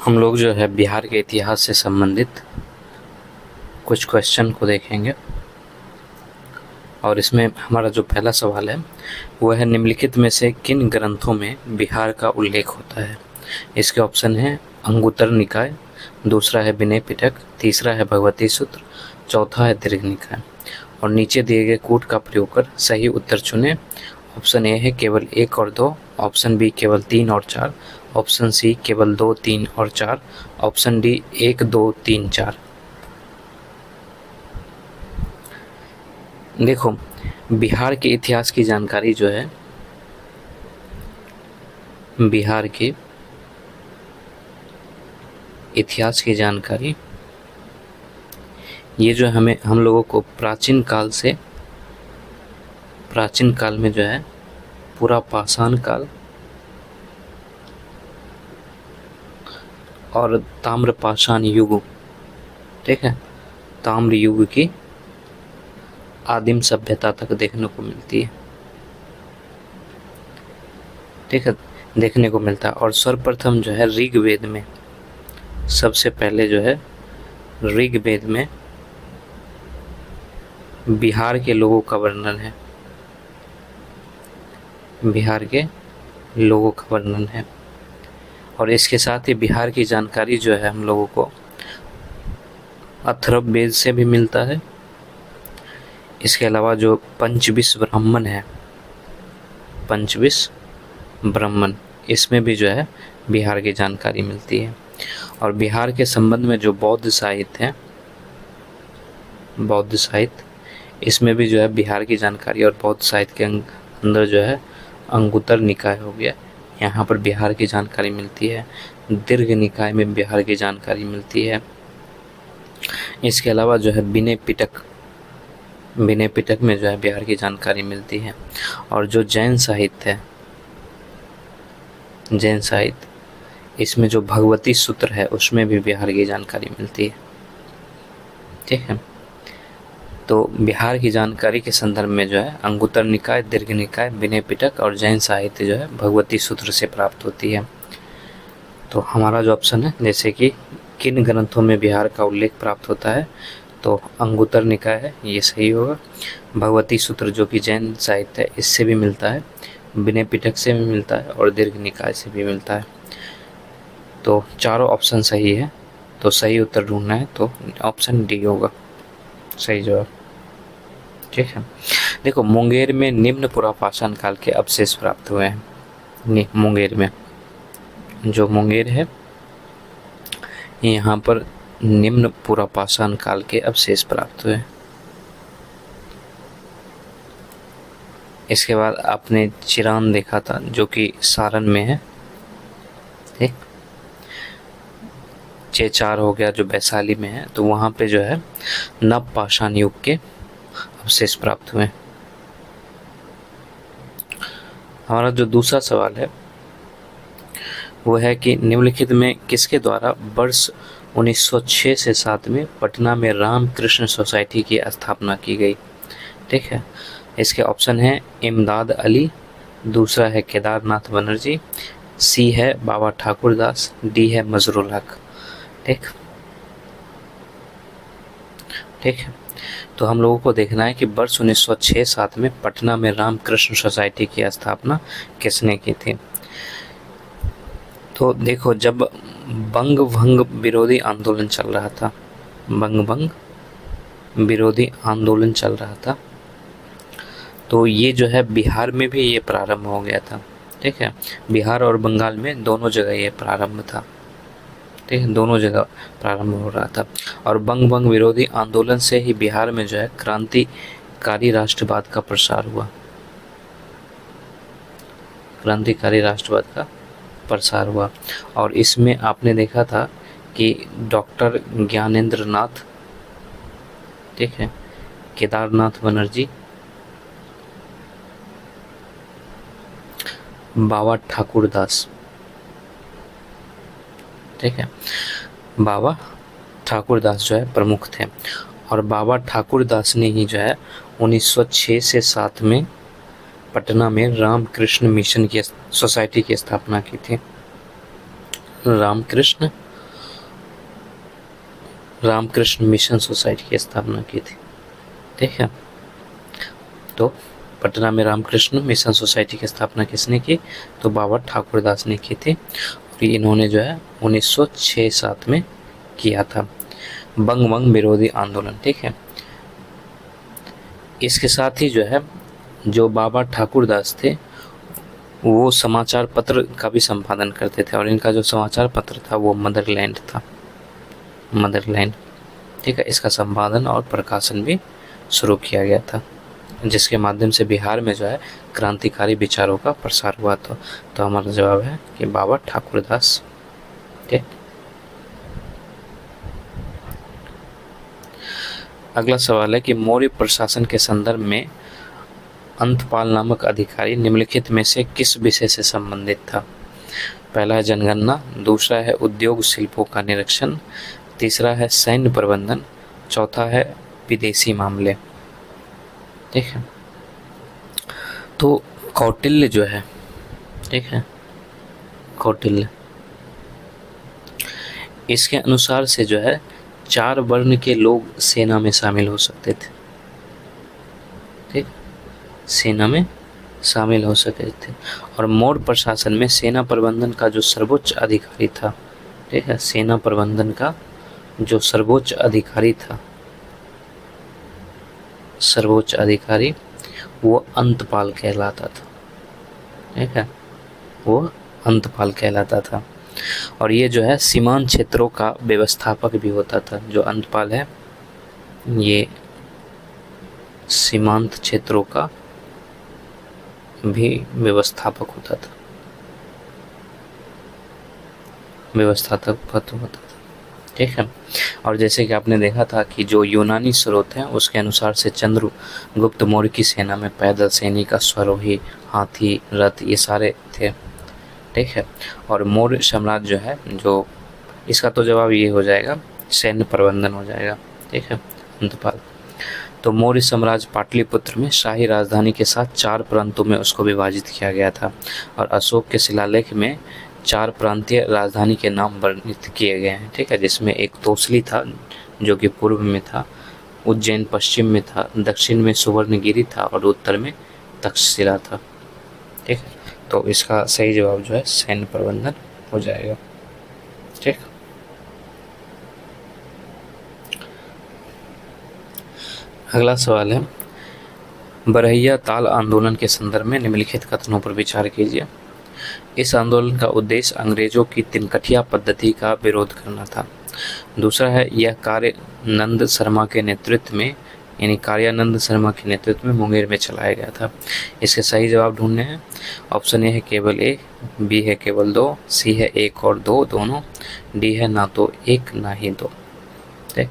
हम लोग जो है बिहार के इतिहास से संबंधित कुछ क्वेश्चन को देखेंगे और इसमें हमारा जो पहला सवाल है वह है निम्नलिखित में से किन ग्रंथों में बिहार का उल्लेख होता है। इसके ऑप्शन हैं अंगुत्तर निकाय, दूसरा है विनय पिटक, तीसरा है भगवती सूत्र, चौथा है दीर्घ निकाय। और नीचे दिए गए कूट का प्रयोग कर सही उत्तर चुनें। ऑप्शन ए है केवल 1 और 2, ऑप्शन बी केवल 3 और 4, ऑप्शन सी केवल 2, 3 और 4, ऑप्शन डी 1, 2, 3, 4। देखो, बिहार के इतिहास की जानकारी जो है, बिहार के इतिहास की जानकारी ये जो हम लोगों को प्राचीन काल में जो है पूरा पाषाण काल और ताम्र पाषाण युग, ठीक है, ताम्र युग की आदिम सभ्यता तक देखने को मिलती है, ठीक है, देखने को मिलता है। और सर्वप्रथम जो है ऋग्वेद में, सबसे पहले जो है ऋग्वेद में बिहार के लोगों का वर्णन है, बिहार के लोगों का वर्णन है। और इसके साथ ही बिहार की जानकारी जो है हम लोगों को अथर्ववेद से भी मिलता है। इसके अलावा जो पंचविश ब्राह्मण है, पंचविश ब्राह्मण, इसमें भी जो है बिहार की जानकारी मिलती है। और बिहार के संबंध में जो बौद्ध साहित्य है, बौद्ध साहित्य, इसमें भी जो है बिहार की जानकारी, और बौद्ध साहित्य के अंदर जो है अंगुत्तर निकाय हो गया, यहाँ पर बिहार की जानकारी मिलती है। दीर्घ निकाय में बिहार की जानकारी मिलती है। इसके अलावा जो है विनय पिटक में जो है बिहार की जानकारी मिलती है। और जो जैन साहित्य है, जैन साहित्य, इसमें जो भगवती सूत्र है उसमें भी बिहार की जानकारी मिलती है, ठीक है। तो बिहार की जानकारी के संदर्भ में जो है अंगुत्तर निकाय, दीर्घ निकाय, विनय पिटक और जैन साहित्य जो है भगवती सूत्र से प्राप्त होती है। तो हमारा जो ऑप्शन है, जैसे कि किन ग्रंथों में बिहार का उल्लेख प्राप्त होता है, तो अंगुत्तर निकाय है, ये सही होगा। भगवती सूत्र जो कि जैन साहित्य है, इससे भी मिलता है, विनय पिटक से भी मिलता है और दीर्घ निकाय से भी मिलता है। तो चारों ऑप्शन सही है। तो सही उत्तर ढूंढना है तो ऑप्शन डी होगा सही जवाब, ठीक है। देखो, मुंगेर में निम्न पुरापाषाण काल के अवशेष प्राप्त हुए हैं। मुंगेर में, जो मुंगेर है, यहाँ पर निम्न पुरापाषाण काल के अवशेष प्राप्त हुए। इसके बाद आपने चिरान देखा था जो कि सारण में है, ठीक। चेचार हो गया जो वैशाली में है, तो वहाँ पे जो है नव पाषाण युग के अवशेष प्राप्त हुए। हमारा जो दूसरा सवाल है वो है कि निम्नलिखित में किसके द्वारा वर्ष 1906 से 7 में पटना में रामकृष्ण सोसाइटी की स्थापना की गई, ठीक है। इसके ऑप्शन है इमदाद अली, दूसरा है केदारनाथ बनर्जी, सी है बाबा ठाकुर दास, डी है मजरुल हक, ठीक, ठीक है। तो हम लोगों को देखना है कि वर्ष 1906-7 में पटना में रामकृष्ण सोसाइटी की स्थापना किसने की थी। तो देखो, जब बंग भंग विरोधी आंदोलन चल रहा था, बंग भंग विरोधी आंदोलन चल रहा था, तो ये जो है बिहार में भी ये प्रारंभ हो गया था, ठीक है। बिहार और बंगाल में दोनों जगह ये प्रारंभ था, ठीक है, दोनों जगह प्रारंभ हो रहा था। और बंग भंग विरोधी आंदोलन से ही बिहार में जो है क्रांतिकारी राष्ट्रवाद का प्रसार हुआ, क्रांतिकारी राष्ट्रवाद का प्रसार हुआ। और इसमें आपने देखा था कि डॉक्टर ज्ञानेंद्र नाथ, ठीक है, केदारनाथ बनर्जी, बाबा ठाकुर दास, ठीक है, बाबा ठाकुर दास जो है प्रमुख थे। और बाबा ठाकुर दास ने ही जो है 1906 से 7 में पटना में रामकृष्ण मिशन की सोसाइटी की स्थापना की थी। रामकृष्ण रामकृष्ण मिशन सोसाइटी की स्थापना की थी। ठीक है, तो पटना में रामकृष्ण मिशन सोसाइटी की स्थापना किसने की? तो बाबा ठाकुरदास ने की थी। और इन्होंने जो है 1906-7 में किया था। बंग विरोधी आंदोलन, ठीक है। इसके साथ ही जो है जो बाबा ठाकुरदास थे वो समाचार पत्र का भी संपादन करते थे, और इनका जो समाचार पत्र था वो मदरलैंड था, मदरलैंड, ठीक है। इसका संपादन और प्रकाशन भी शुरू किया गया था, जिसके माध्यम से बिहार में जो है क्रांतिकारी विचारों का प्रसार हुआ था। तो हमारा जवाब है कि बाबा ठाकुरदास। ठीक, अगला सवाल है कि मौर्य प्रशासन के संदर्भ में अंतपाल नामक अधिकारी निम्नलिखित में से किस विषय से संबंधित था? पहला है जनगणना, दूसरा है उद्योग शिल्पों का निरीक्षण, तीसरा है सैन्य प्रबंधन, चौथा है विदेशी मामले। ठीक है, तो कौटिल्य जो है, ठीक है, कौटिल्य, इसके अनुसार से जो है 4 वर्ण के लोग सेना में शामिल हो सकते थे। ठीक, सेना में शामिल हो सकते थे। और मौर्य प्रशासन में सेना प्रबंधन का जो सर्वोच्च अधिकारी था, ठीक है, सेना प्रबंधन का जो सर्वोच्च अधिकारी था, सर्वोच्च अधिकारी, वो अंतपाल कहलाता था। ठीक है, वो अंतपाल कहलाता था। और ये जो है सीमांत क्षेत्रों का व्यवस्थापक भी होता था। जो अंतपाल है ये सीमांत क्षेत्रों का भी व्यवस्थापक होता था, व्यवस्थापक होता था। ठीक है, और जैसे कि आपने देखा था कि जो यूनानी स्रोत हैं उसके अनुसार से चंद्रगुप्त मौर्य की सेना में पैदल सैनिक, अश्वारोही, हाथी, रथ, ये सारे थे। ठीक है, और मौर्य साम्राज्य जो है, जो इसका तो जवाब ये हो जाएगा, सैन्य प्रबंधन हो जाएगा। ठीक है, अंतपाल। तो मौर्य साम्राज्य पाटलिपुत्र में शाही राजधानी के साथ 4 प्रांतों में उसको विभाजित किया गया था। और अशोक के शिलालेख में 4 प्रांतीय राजधानी के नाम वर्णित किए गए हैं। ठीक है, जिसमें एक तोसली था जो कि पूर्व में था, उज्जैन पश्चिम में था, दक्षिण में सुवर्णगिरी था और उत्तर में तक्षशिला था। ठीक है, तो इसका सही जवाब जो है सैन्य प्रबंधन हो जाएगा। ठीक, अगला सवाल है बरहिया ताल आंदोलन के संदर्भ में निम्नलिखित कथनों पर विचार कीजिए। इस आंदोलन का उद्देश्य अंग्रेजों की तिनकठिया पद्धति का विरोध करना था। दूसरा है यह कार्यानंद शर्मा के नेतृत्व में, यानी कार्यानंद शर्मा के नेतृत्व में मुंगेर में चलाया गया था। इसके सही जवाब ढूंढने हैं। ऑप्शन ए है केवल 1, बी है केवल 2, सी है 1 और 2 दोनों, डी है ना तो 1 ना ही 2। ठीक,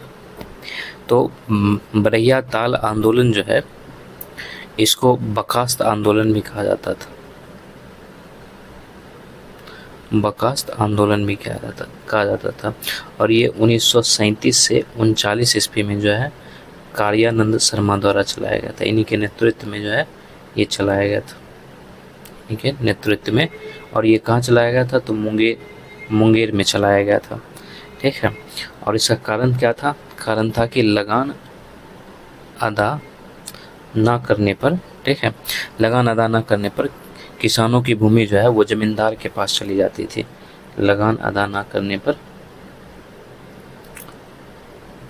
तो बरहिया ताल आंदोलन जो है इसको बकास्त आंदोलन भी कहा जाता था, बकास्त आंदोलन भी कहा जाता था। और ये 1937 से 39 ईस्वी में जो है कार्यानंद शर्मा द्वारा चलाया गया था। इन्हीं के नेतृत्व में जो है ये चलाया गया था, इनके नेतृत्व में। और ये कहाँ चलाया गया था? तो मुंगेर में चलाया गया था। ठीक है, और इसका कारण क्या था? कारण था कि लगान अदा ना करने पर, ठीक है, लगान अदा ना करने पर किसानों की भूमि जो है वो जमींदार के पास चली जाती थी। लगान अदा ना करने पर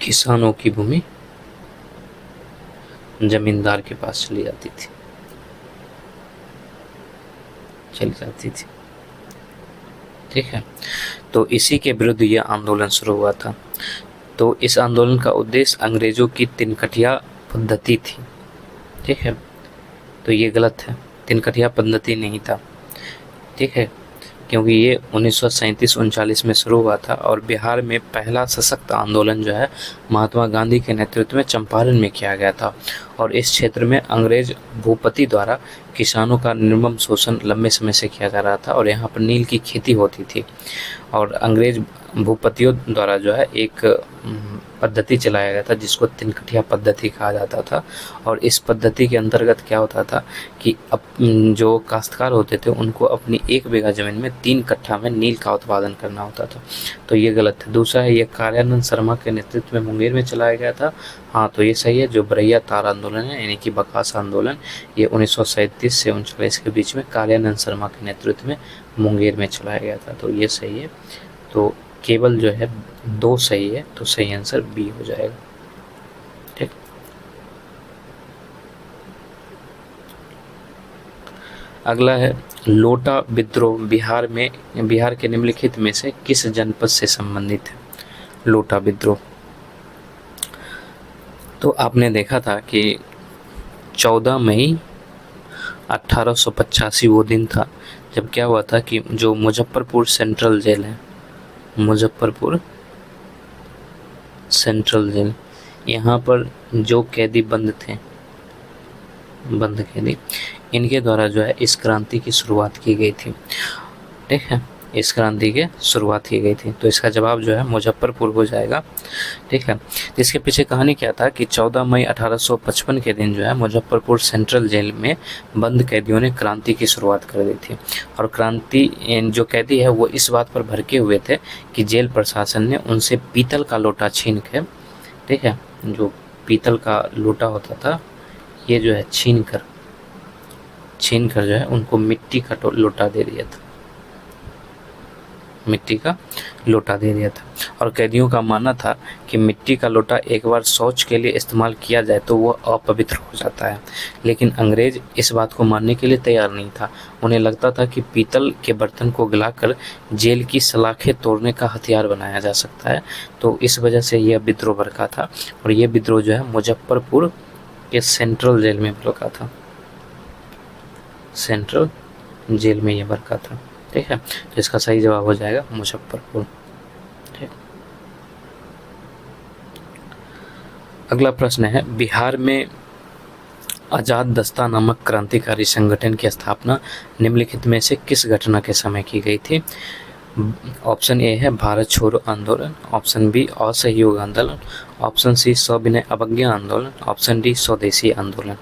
किसानों की भूमि जमींदार के पास चली जाती थी। ठीक है, तो इसी के विरुद्ध यह आंदोलन शुरू हुआ था। तो इस आंदोलन का उद्देश्य अंग्रेजों की तिनकठिया पद्धति थी। ठीक है, तो ये गलत है, तिनकठिया पद्धति नहीं था। ठीक है, क्योंकि ये 1937-39 में शुरू हुआ था और बिहार में पहला सशक्त आंदोलन जो है महात्मा गांधी के नेतृत्व में चंपारण में किया गया था। और इस क्षेत्र में अंग्रेज भूपति द्वारा किसानों का निर्मम शोषण लंबे समय से किया जा रहा था और यहाँ पर नील की खेती होती थी और अंग्रेज भूपतियों द्वारा जो है एक पद्धति चलाया गया था जिसको तिनकठिया पद्धति कहा जाता था। और इस पद्धति के अंतर्गत क्या होता था कि जो काश्तकार होते थे उनको अपनी 1 बीघा ज़मीन में 3 कट्ठा में नील का उत्पादन करना होता था, तो ये गलत है। दूसरा है, ये कार्यानंद शर्मा के नेतृत्व में मुंगेर में चलाया गया था, हाँ तो ये सही है। जो बरैया तार आंदोलन है यानी कि बकास आंदोलन, ये 1937 से 1939 के बीच में कार्यानंद शर्मा के नेतृत्व में मुंगेर में चलाया गया था, तो ये सही है। तो केवल जो है 2 सही है, तो सही आंसर बी हो जाएगा। ठीक, अगला है लोटा विद्रोह बिहार के निम्नलिखित में से किस जनपद से संबंधित है? लोटा विद्रोह, तो आपने देखा था कि 14 मई 1885 वो दिन था जब क्या हुआ था कि जो मुजफ्फरपुर सेंट्रल जेल है, मुजफ्फरपुर सेंट्रल जेल, यहाँ पर जो कैदी बंद कैदी, इनके द्वारा जो है इस क्रांति की शुरुआत की गई थी। ठीक है, इस क्रांति की शुरुआत की गई थी, तो इसका जवाब जो है मुजफ्फरपुर हो जाएगा। ठीक है, इसके पीछे कहानी क्या था कि 14 मई 1855 के दिन जो है मुजफ्फरपुर सेंट्रल जेल में बंद कैदियों ने क्रांति की शुरुआत कर दी थी और क्रांति जो कैदी है वो इस बात पर भड़के हुए थे कि जेल प्रशासन ने उनसे पीतल का लोटा छीन के, ठीक है, जो पीतल का लोटा होता था ये जो है छीन कर जो है उनको मिट्टी का लोटा दे दिया था, मिट्टी का लोटा दे दिया था। और कैदियों का मानना था कि मिट्टी का लोटा एक बार शौच के लिए इस्तेमाल किया जाए तो वह अपवित्र हो जाता है, लेकिन अंग्रेज इस बात को मानने के लिए तैयार नहीं था। उन्हें लगता था कि पीतल के बर्तन को गलाकर जेल की सलाखें तोड़ने का हथियार बनाया जा सकता है, तो इस वजह से यह विद्रोह भड़का था और यह विद्रोह जो है मुजफ्फरपुर के सेंट्रल जेल में भड़का था, सेंट्रल जेल में यह भड़का था। ठीक है, तो इसका सही जवाब हो जाएगा मुजफ्फरपुर। ठीक, अगला प्रश्न है, बिहार में आजाद दस्ता नामक क्रांतिकारी संगठन की स्थापना निम्नलिखित में से किस घटना के समय की गई थी? ऑप्शन ए है भारत छोड़ो आंदोलन, ऑप्शन बी असहयोग आंदोलन, ऑप्शन सी सविनय अवज्ञा आंदोलन, ऑप्शन डी स्वदेशी आंदोलन।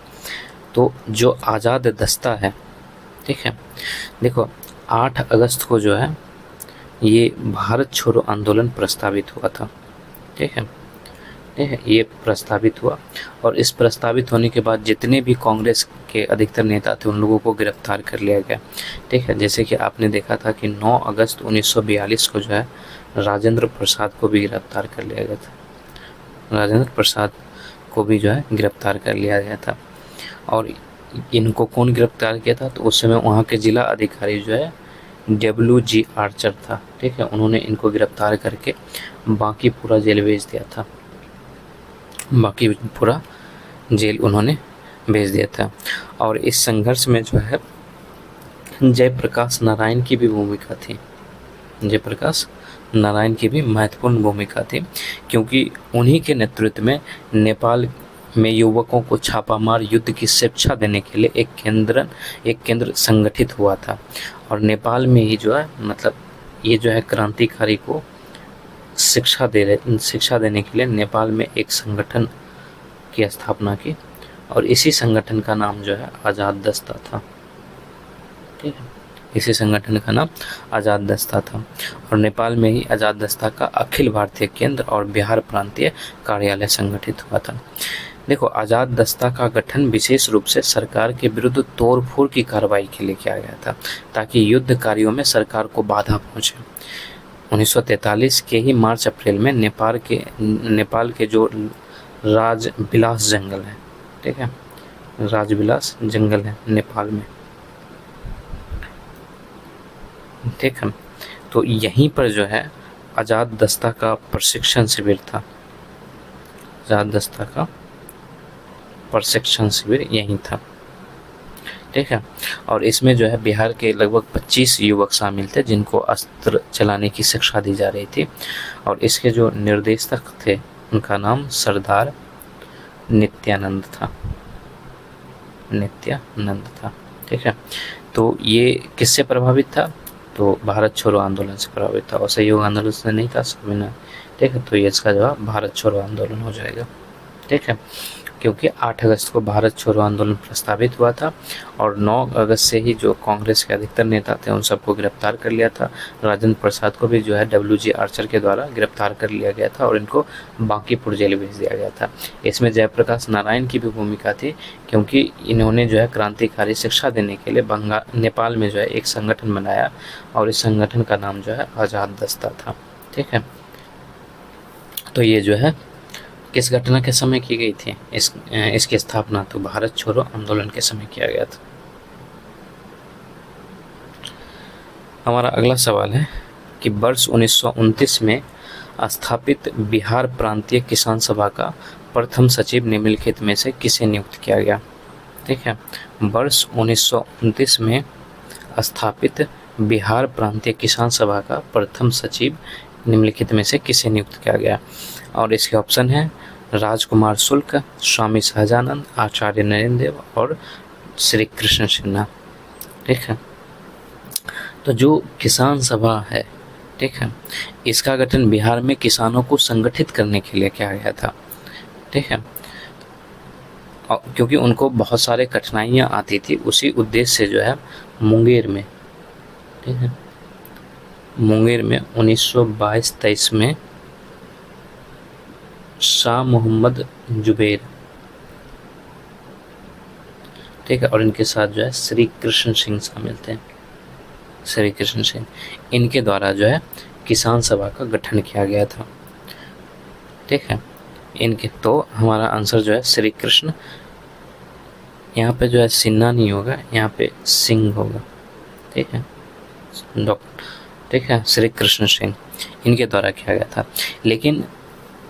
तो जो आज़ाद दस्ता है, ठीक है, देखो 8 अगस्त को जो है ये भारत छोड़ो आंदोलन प्रस्तावित हुआ था। ठीक है, ये प्रस्तावित हुआ और इस प्रस्तावित होने के बाद जितने भी कांग्रेस के अधिकतर नेता थे उन लोगों को गिरफ्तार कर लिया गया। ठीक है, जैसे कि आपने देखा था कि 9 अगस्त 1942 को जो है राजेंद्र प्रसाद को भी गिरफ्तार कर लिया गया था, राजेंद्र प्रसाद को भी जो है गिरफ्तार कर लिया गया था। और इनको कौन गिरफ्तार किया था? तो उस समय वहाँ के जिला अधिकारी जो है WG आर्चर था। ठीक है, उन्होंने इनको गिरफ्तार करके बांकीपुरा जेल भेज दिया था, बांकीपुरा जेल उन्होंने भेज दिया था। और इस संघर्ष में जो है जयप्रकाश नारायण की भी भूमिका थी, जयप्रकाश नारायण की भी महत्वपूर्ण भूमिका थी, क्योंकि उन्हीं के नेतृत्व में नेपाल में युवकों को छापामार युद्ध की शिक्षा देने के लिए एक केंद्र संगठित हुआ था। और नेपाल में ही जो है मतलब ये जो है क्रांतिकारी को शिक्षा देने के लिए नेपाल में एक संगठन की स्थापना की और इसी संगठन का नाम जो है आज़ाद दस्ता था। ठीक है, इसी संगठन का नाम आज़ाद दस्ता था और नेपाल में ही आज़ाद दस्ता का अखिल भारतीय केंद्र और बिहार प्रांतीय कार्यालय संगठित हुआ था। देखो, आज़ाद दस्ता का गठन विशेष रूप से सरकार के विरुद्ध तोड़फोड़ की कार्रवाई के लिए किया गया था ताकि युद्ध कार्यों में सरकार को बाधा पहुंचे। 1943 के ही मार्च अप्रैल में नेपाल के जो राजबिलास जंगल है, ठीक है, राजबिलास जंगल है नेपाल में, ठीक है, तो यहीं पर जो है आज़ाद दस्ता का प्रशिक्षण शिविर था, आज़ाद दस्ता का प्रशिक्षण शिविर यहीं था। ठीक है, और इसमें जो है बिहार के लगभग 25 युवक शामिल थे जिनको अस्त्र चलाने की शिक्षा दी जा रही थी और इसके जो निर्देशक थे उनका नाम सरदार नित्यानंद था। नित्यानंद था। ठीक है, तो ये किससे प्रभावित था? तो भारत छोड़ो आंदोलन से प्रभावित था, और सहयोग आंदोलन से नहीं था, स्वामीनाथन। ठीक है, तो ये इसका जवाब भारत छोड़ो आंदोलन हो जाएगा। ठीक है, क्योंकि 8 अगस्त को भारत छोड़ो आंदोलन प्रस्तावित हुआ था और 9 अगस्त से ही जो कांग्रेस के अधिकतर नेता थे उन सबको गिरफ्तार कर लिया था। राजेंद्र प्रसाद को भी जो है WG आर्चर के द्वारा गिरफ्तार कर लिया गया था और इनको बांकीपुर जेल भेज दिया गया था। इसमें जयप्रकाश नारायण की भी भूमिका थी, क्योंकि इन्होंने जो है क्रांतिकारी शिक्षा देने के लिए नेपाल में जो है एक संगठन बनाया और इस संगठन का नाम जो है आज़ाद दस्ता था। ठीक है, तो ये जो है किस घटना के समय की गई थी इसकी स्थापना? तो भारत छोड़ो आंदोलन के समय किया गया था। हमारा अगला सवाल है कि वर्ष 1929 में स्थापित बिहार प्रांतीय किसान सभा का प्रथम सचिव निम्नलिखित में से किसे नियुक्त किया गया? ठीक है, वर्ष 1929 में स्थापित बिहार प्रांतीय किसान सभा का प्रथम सचिव निम्नलिखित में से किसे नियुक्त किया गया? और इसके ऑप्शन है राजकुमार शुक्ल, स्वामी सहजानंद, आचार्य नरेंद्र देव और श्री कृष्ण सिन्हा। ठीक है, तो जो किसान सभा है, ठीक है, इसका गठन बिहार में किसानों को संगठित करने के लिए किया गया था। ठीक है, क्योंकि उनको बहुत सारे कठिनाइयाँ आती थी, उसी उद्देश्य से जो है मुंगेर में, ठीक है, मुंगेर में 1922-23 में शाह मोहम्मद जुबैर, ठीक है, और इनके साथ जो है श्री कृष्ण सिंह शामिल थे, श्री कृष्ण सिंह, इनके द्वारा जो है किसान सभा का गठन किया गया था। ठीक है, इनके, तो हमारा आंसर जो है श्री कृष्ण, यहाँ पे जो है सिन्हा नहीं होगा, यहाँ पे सिंह होगा। ठीक है, ठीक है, श्री कृष्ण सिंह, इनके द्वारा किया गया था। लेकिन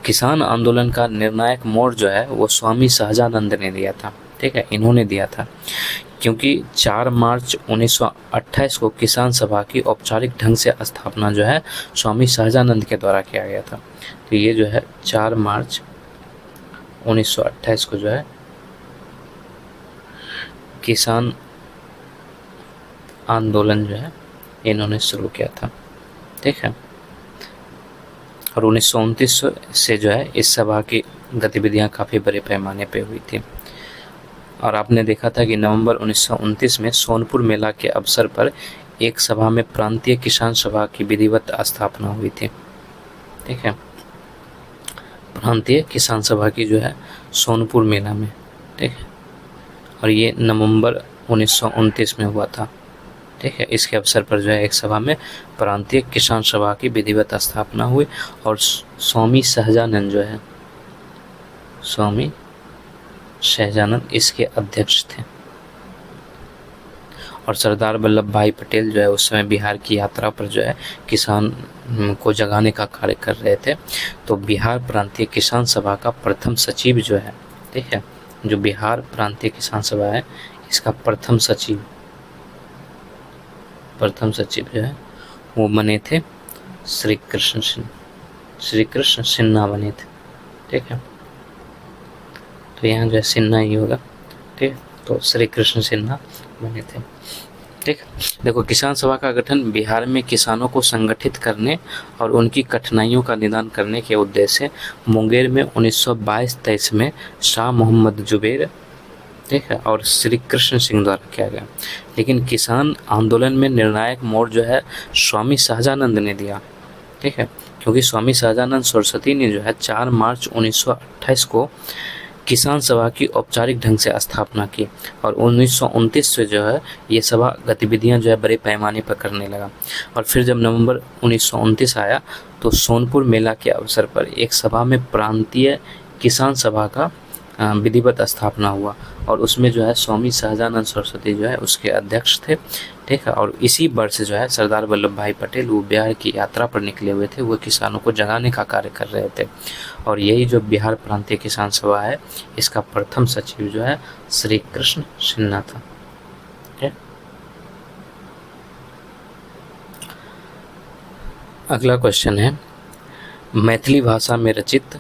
किसान आंदोलन का निर्णायक मोड़ जो है वो स्वामी सहजानंद ने दिया था। ठीक है, इन्होंने दिया था, क्योंकि 4 मार्च 1928 को किसान सभा की औपचारिक ढंग से स्थापना जो है स्वामी सहजानंद के द्वारा किया गया था। तो ये जो है 4 मार्च 1928 को जो है किसान आंदोलन जो है इन्होंने शुरू किया था। ठीक है, और 1929 से जो है इस सभा की गतिविधियां काफ़ी बड़े पैमाने पे हुई थी। और आपने देखा था कि नवंबर 1929 में सोनपुर मेला के अवसर पर एक सभा में प्रांतीय किसान सभा की विधिवत स्थापना हुई थी। ठीक है, प्रांतीय किसान सभा की जो है सोनपुर मेला में। ठीक है, और ये नवंबर 1929 में हुआ था। ठीक है, इसके अवसर पर जो है एक सभा में प्रांतीय किसान सभा की विधिवत स्थापना हुई और स्वामी सहजानंद जो है, स्वामी सहजानंद इसके अध्यक्ष थे। और सरदार वल्लभ भाई पटेल जो है उस समय बिहार की यात्रा पर जो है किसान को जगाने का कार्य कर रहे थे। तो बिहार प्रांतीय किसान सभा का प्रथम सचिव जो है, ठीक है, जो बिहार प्रांतीय किसान सभा है इसका प्रथम सचिव जो है वो बने थे श्री कृष्ण सिन्हा बने थे। ठीक है, तो यहाँ जो है सिन्हा ही होगा। ठीक है, तो श्री कृष्ण सिन्हा बने थे। ठीक, देखो, किसान सभा का गठन बिहार में किसानों को संगठित करने और उनकी कठिनाइयों का निदान करने के उद्देश्य से मुंगेर में 1922-23 में शाह मोहम्मद जुबैर, ठीक है, और श्री कृष्ण सिंह द्वारा किया गया। लेकिन किसान आंदोलन में निर्णायक मोड़ जो है स्वामी सहजानंद ने दिया। ठीक है, क्योंकि स्वामी सहजानंद सरस्वती ने जो है 4 मार्च 1928 को किसान सभा की औपचारिक ढंग से स्थापना की और 1929 से जो है ये सभा गतिविधियां जो है बड़े पैमाने पर करने लगा। और फिर जब नवंबर 1929 आया तो सोनपुर मेला के अवसर पर एक सभा में प्रांतीय किसान सभा का विधिवत स्थापना हुआ और उसमें जो है स्वामी सहजानंद सरस्वती जो है उसके अध्यक्ष थे। ठीक है, और इसी वर्ष जो है सरदार वल्लभ भाई पटेल वो बिहार की यात्रा पर निकले हुए थे, वो किसानों को जगाने का कार्य कर रहे थे। और यही जो बिहार प्रांतीय किसान सभा है इसका प्रथम सचिव जो है श्री कृष्ण सिन्हा था। अगला क्वेश्चन है, मैथिली भाषा में रचित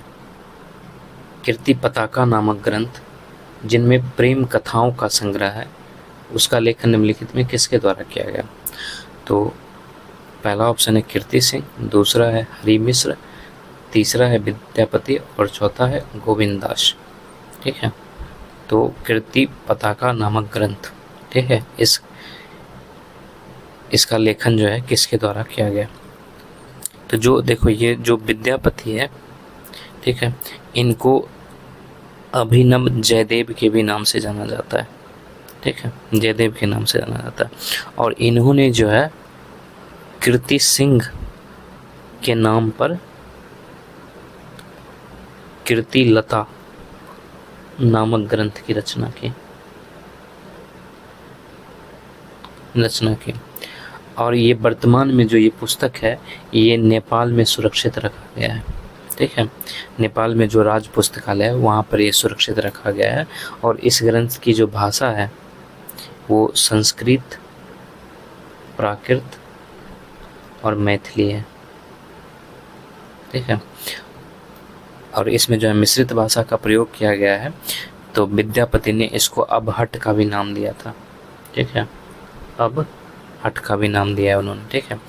कीर्ति पताका नामक ग्रंथ जिनमें प्रेम कथाओं का संग्रह है, उसका लेखन निम्नलिखित में किसके द्वारा किया गया? तो पहला ऑप्शन है कीर्ति सिंह, दूसरा है हरि मिश्र, तीसरा है विद्यापति और चौथा है गोविंद दास। ठीक है, तो कीर्ति पताका नामक ग्रंथ, ठीक है, इसका लेखन जो है किसके द्वारा किया गया? तो जो देखो ये जो विद्यापति है, ठीक है, इनको अभिनव जयदेव के भी नाम से जाना जाता है। ठीक है, जयदेव के नाम से जाना जाता है। और इन्होंने जो है कीर्ति सिंह के नाम पर कीर्ति लता नामक ग्रंथ की रचना की। और ये वर्तमान में जो ये पुस्तक है ये नेपाल में सुरक्षित रखा गया है। ठीक है, नेपाल में जो राज पुस्तकालय है वहाँ पर ये सुरक्षित रखा गया है। और इस ग्रंथ की जो भाषा है वो संस्कृत, प्राकृत और मैथिली है। ठीक है, और इसमें जो है मिश्रित भाषा का प्रयोग किया गया है। तो विद्यापति ने इसको अबहट का भी नाम दिया था। ठीक है, अबहट का भी नाम दिया है उन्होंने। ठीक है,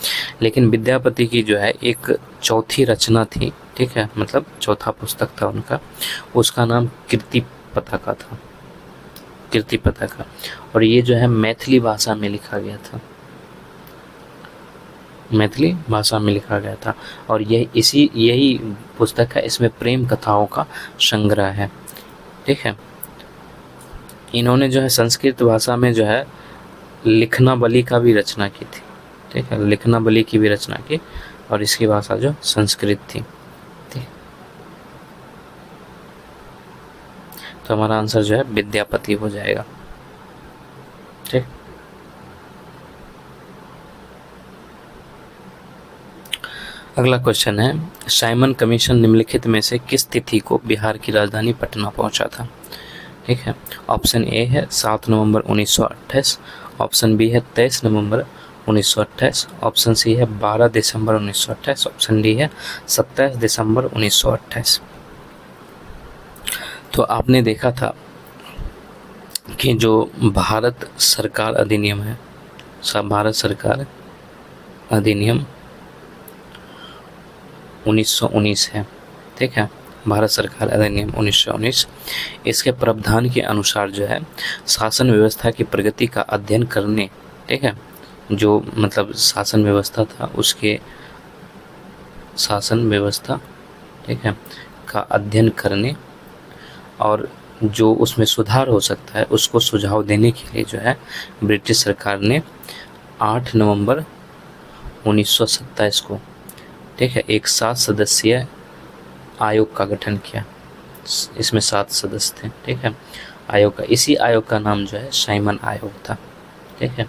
लेकिन विद्यापति की जो है एक चौथी रचना थी। ठीक है, मतलब चौथा पुस्तक था उनका, उसका नाम कीर्ति पताका था, कीर्ति पताका। और ये जो है मैथिली भाषा में लिखा गया था, मैथिली भाषा में लिखा गया था। और यही पुस्तक है, इसमें प्रेम कथाओं का संग्रह है। ठीक है, इन्होंने जो है संस्कृत भाषा में जो है लिखनावली का भी रचना की थी। ठीक है, लिखनावली की भी रचना की, और इसकी भाषा जो संस्कृत थी। ठीक, तो हमारा आंसर जो है विद्यापति हो जाएगा। ठीक, अगला क्वेश्चन है, साइमन कमीशन निम्नलिखित में से किस तिथि को बिहार की राजधानी पटना पहुंचा था? ठीक है, ऑप्शन ए है 7 नवंबर 1928, ऑप्शन बी है 23 नवंबर 1928, ऑप्शन सी है 12 दिसंबर 1928, ऑप्शन डी है 27 दिसंबर 1928। तो आपने देखा था कि जो भारत सरकार अधिनियम है, भारत सरकार अधिनियम 1919 है। ठीक है, भारत सरकार अधिनियम 1919, इसके प्रावधान के अनुसार जो है शासन व्यवस्था की प्रगति का अध्ययन करने, ठीक है, जो मतलब शासन व्यवस्था था उसके शासन व्यवस्था, ठीक है, का अध्ययन करने और जो उसमें सुधार हो सकता है उसको सुझाव देने के लिए जो है ब्रिटिश सरकार ने 8 नवंबर 1927 को, ठीक है, एक 7 सदस्यीय आयोग का गठन किया। इसमें 7 सदस्य थे। ठीक है, आयोग का, इसी आयोग का नाम जो है साइमन आयोग था। ठीक है,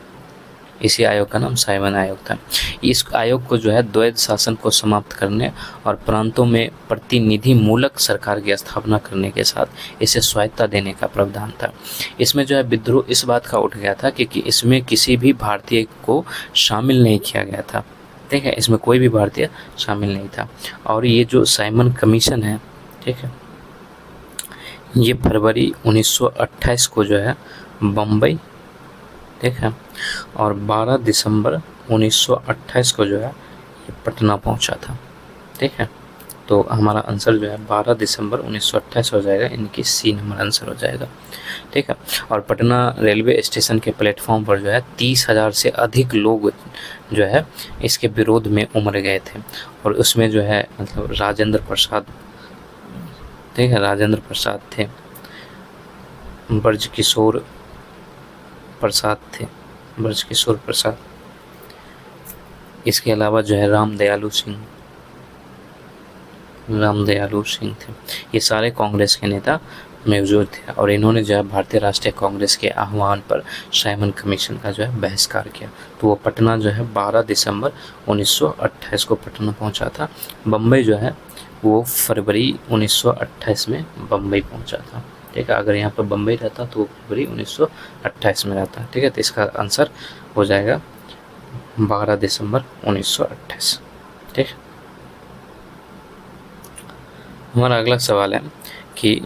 इसी आयोग का नाम साइमन आयोग था। इस आयोग को जो है द्वैध शासन को समाप्त करने और प्रांतों में प्रतिनिधि मूलक सरकार की स्थापना करने के साथ इसे स्वायत्तता देने का प्रावधान था। इसमें जो है विद्रोह इस बात का उठ गया था कि इसमें किसी भी भारतीय को शामिल नहीं किया गया था। ठीक है, इसमें कोई भी भारतीय शामिल नहीं था। और ये जो साइमन कमीशन है, ठीक है, ये फरवरी 1928 को जो है बम्बई, ठीक है, और 12 दिसंबर 1928 को जो है ये पटना पहुंचा था। ठीक है, तो हमारा आंसर जो है 12 दिसंबर 1928 हो जाएगा, इनकी सी नंबर आंसर हो जाएगा। ठीक है, और पटना रेलवे स्टेशन के प्लेटफॉर्म पर जो है 30,000 से अधिक लोग जो है इसके विरोध में उमड़ गए थे। और उसमें जो है मतलब राजेंद्र प्रसाद, ठीक है, राजेंद्र प्रसाद थे, ब्रजकिशोर प्रसाद थे, ब्रजकिशोर प्रसाद, इसके अलावा जो है रामदयालु सिंह थे। ये सारे कांग्रेस के नेता मौजूद थे और इन्होंने जो है भारतीय राष्ट्रीय कांग्रेस के आह्वान पर साइमन कमीशन का जो है बहिष्कार किया। तो वो पटना जो है 12 दिसंबर 1928 को पटना पहुंचा था। बम्बई जो है वो फरवरी 1928 में बम्बई पहुंचा था। ठीक है, अगर यहाँ पर बम्बई रहता तो वो फरवरी 1928 में रहता। ठीक है, तो इसका आंसर हो जाएगा 12 दिसंबर 1928। ठीक, हमारा अगला सवाल है कि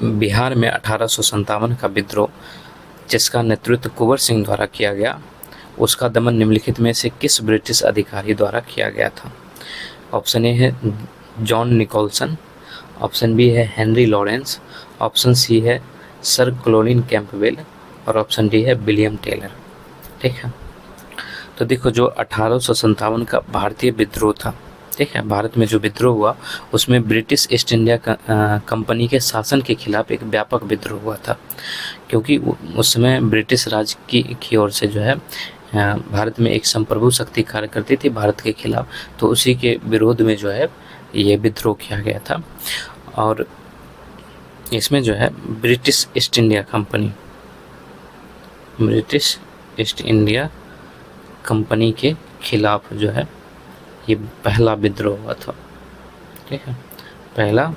बिहार में 1857 का विद्रोह जिसका नेतृत्व कुंवर सिंह द्वारा किया गया, उसका दमन निम्नलिखित में से किस ब्रिटिश अधिकारी द्वारा किया गया था? ऑप्शन ए है जॉन निकोलसन, ऑप्शन बी है हेनरी लॉरेंस, ऑप्शन सी है सर क्लोलिन कैंपबेल और ऑप्शन डी है विलियम टेलर। ठीक है, तो देखो जो 1857 का भारतीय विद्रोह था, ठीक है, भारत में जो विद्रोह हुआ उसमें ब्रिटिश ईस्ट इंडिया कंपनी के शासन के खिलाफ एक व्यापक विद्रोह हुआ था, क्योंकि उस समय ब्रिटिश राज की ओर से जो है भारत में एक संप्रभु शक्ति कार्य करती थी भारत के खिलाफ, तो उसी के विरोध में जो है ये विद्रोह किया गया था। और इसमें जो है ब्रिटिश ईस्ट इंडिया कंपनी के खिलाफ जो है ये पहला विद्रोह हुआ था। ठीक है, पहला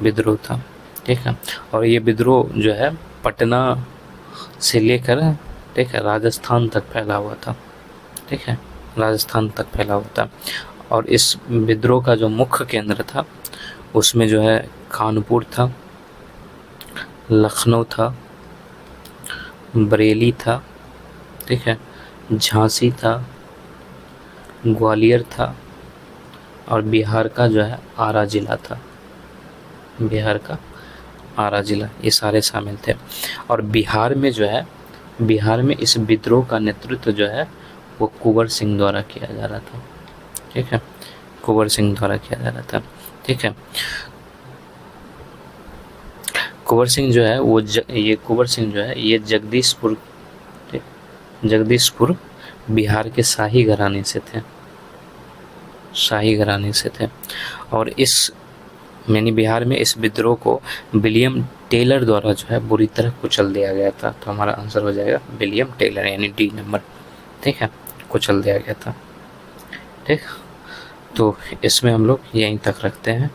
विद्रोह था। ठीक है, और ये विद्रोह जो है पटना से लेकर, ठीक है, राजस्थान तक फैला हुआ था। ठीक है, राजस्थान तक फैला हुआ था। और इस विद्रोह का जो मुख्य केंद्र था उसमें जो है कानपुर था, लखनऊ था, बरेली था, ठीक है, झांसी था, ग्वालियर था और बिहार का जो है आरा जिला था। बिहार का आरा जिला, ये सारे शामिल थे। और बिहार में जो है, बिहार में इस विद्रोह का नेतृत्व जो है वो कुंवर सिंह द्वारा किया जा रहा था। ठीक है, कुंवर सिंह द्वारा किया जा रहा था। ठीक है, कुंवर सिंह जो है वो ये कुंवर सिंह जो है ये जगदीशपुर बिहार के शाही घराने से थे, शाही घराने से थे। और इस यानी बिहार में इस विद्रोह को विलियम टेलर द्वारा जो है बुरी तरह कुचल दिया गया था। तो हमारा आंसर हो जाएगा विलियम टेलर, यानी डी नंबर। ठीक है, कुचल दिया गया था। ठीक, तो इसमें हम लोग यहीं तक रखते हैं।